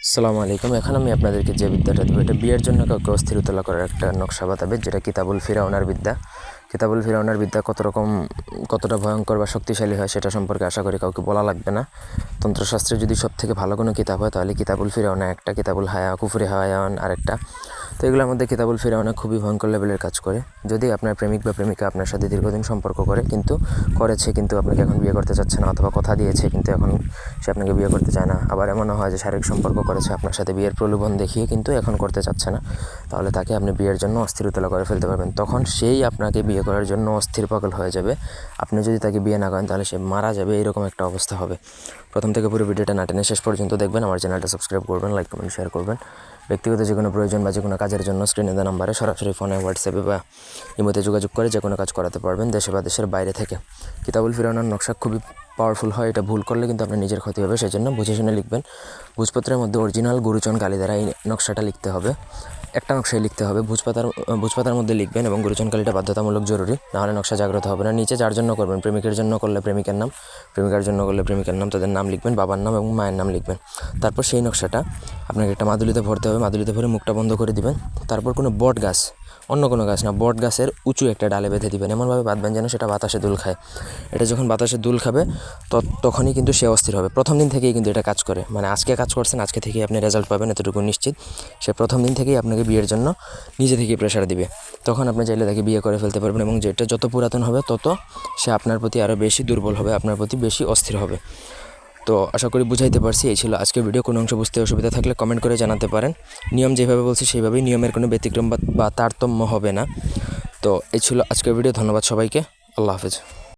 আসসালামু আলাইকুম। এখন আমি আপনাদেরকে যে বিদ্যাটা দেবো এটা বিয়ের জন্য কাউকে অস্থিরতলা করার একটা নকশা বাতাবে, যেটা কিতাবুল ফিরাউনার বিদ্যা। কিতাবুল ফিরাউনার বিদ্যা কতটা ভয়ঙ্কর বা শক্তিশালী হয় সেটা সম্পর্কে আশা করি কাউকে বলা লাগবে না। তন্ত্রশাস্ত্রে যদি সবথেকে ভালো কোনো কিতাব হয় তাহলে কিতাবুল ফিরাউনা একটা, কিতাবুল কুফুরি হায়াওয়ান আরেকটা। তো এগুলোর মধ্যে কিতাবুল ফিরাউনা খুবই ভয়ঙ্কর লেভেলের কাজ করে। যদি আপনার প্রেমিক বা প্রেমিকা আপনার সাথে দীর্ঘদিন সম্পর্ক কিন্তু আপনাকে এখন বিয়ে করতে চাচ্ছে না, অথবা কথা দিয়েছে কিন্তু এখন সে আপনাকে বিয়ে করতে চায় না, আবার এমনও হয় যে শারীরিক সম্পর্ক করেছে আপনার সাথে বিয়ের প্রলোভন দেখিয়ে কিন্তু এখন করতে চাচ্ছে না, তাহলে তাকে আপনি বিয়ের জন্য অস্থিরতলা করে ফেলতে পারবেন। তখন সেই আপনাকে বিয়ে করার জন্য অস্থির পাগল হয়ে যাবে। আপনি যদি তাকে বিয়ে না করেন তাহলে সে মারা যাবে, এরকম একটা অবস্থা হবে। প্রথম থেকে পুরো ভিডিওটা না টেনে শেষ পর্যন্ত দেখবেন। আমার চ্যানেলটা সাবস্ক্রাইব করবেন, লাইক কমেন্ট শেয়ার করবেন। ব্যক্তিগত যে কোনো প্রয়োজন বা যে কোনো কাজের জন্য স্ক্রিনে দেওয়া নাম্বারে সরাসরি ফোনে, হোয়াটসঅ্যাপে বা ইমোতে যোগাযোগ করে যে কোনো কাজ করাতে পারবেন, দেশে বা দেশের বাইরে থেকে। কিতাবুল ফিরাউনার নকশা খুবই পাওয়ারফুল হয়, এটা ভুল করলে কিন্তু আপনার নিজের ক্ষতি হবে, সেজন্য বুঝে শুনে লিখবেন। ভোজপত্রের মধ্যে অরিজিনাল গুরুচন কালি দ্বারা এই নকশাটা লিখতে হবে, একটা নকশায় লিখতে হবে। ভোজপাতার মধ্যে লিখবেন এবং গুরুচন কালিটা বাধ্যতামূলক জরুরি, নাহলে নকশা জাগ্রত হবে না। নিচে যার জন্য করবেন, প্রেমিকের জন্য করলে প্রেমিকের নাম, প্রেমিকার জন্য করলে প্রেমিকার নাম, তাদের নাম লিখবেন, বাবার নাম এবং মায়ের নাম লিখবেন। তারপর সেই নকশাটা আপনাকে একটা মাদুলিতে ভরতে হবে, মাদুলিতে ভরে মুখটা বন্ধ করে দিবেন। তারপর কোনো বট গাছ, অন্য কোনো গাছ না, বট গাছের উঁচু একটা ডালে বেঁধে দিবেন, এমনভাবে বাঁধবেন যেন সেটা বাতাসে দুল খায়। এটা যখন বাতাসে দুল খাবে তখনই কিন্তু সে অস্থির হবে। প্রথম দিন থেকেই কিন্তু এটা কাজ করে, মানে আজকে কাজ করছেন, আজকে থেকেই আপনি রেজাল্ট পাবেন, এতটুকু নিশ্চিত। সে প্রথম দিন থেকেই আপনাকে বিয়ের জন্য নিজে থেকেই প্রেশার দিবে। তখন আপনি চাইলে তাকে বিয়ে করে ফেলতে পারবেন, এবং যেটা যত পুরাতন হবে তত সে আপনার প্রতি আরও বেশি দুর্বল হবে, আপনার প্রতি বেশি অস্থির হবে। তো আশা করি বুঝাইতে পারছি। এই ছিল আজকের ভিডিও। কোনো অংশ বুঝতে অসুবিধা থাকলে কমেন্ট করে জানাতে পারেন। নিয়ম যেভাবে বলছি সেইভাবেই, নিয়মের কোনো ব্যতিক্রম বা তারতম্য হবে না। তো এই ছিল আজকের ভিডিও। ধন্যবাদ সবাইকে। আল্লাহ হাফেজ।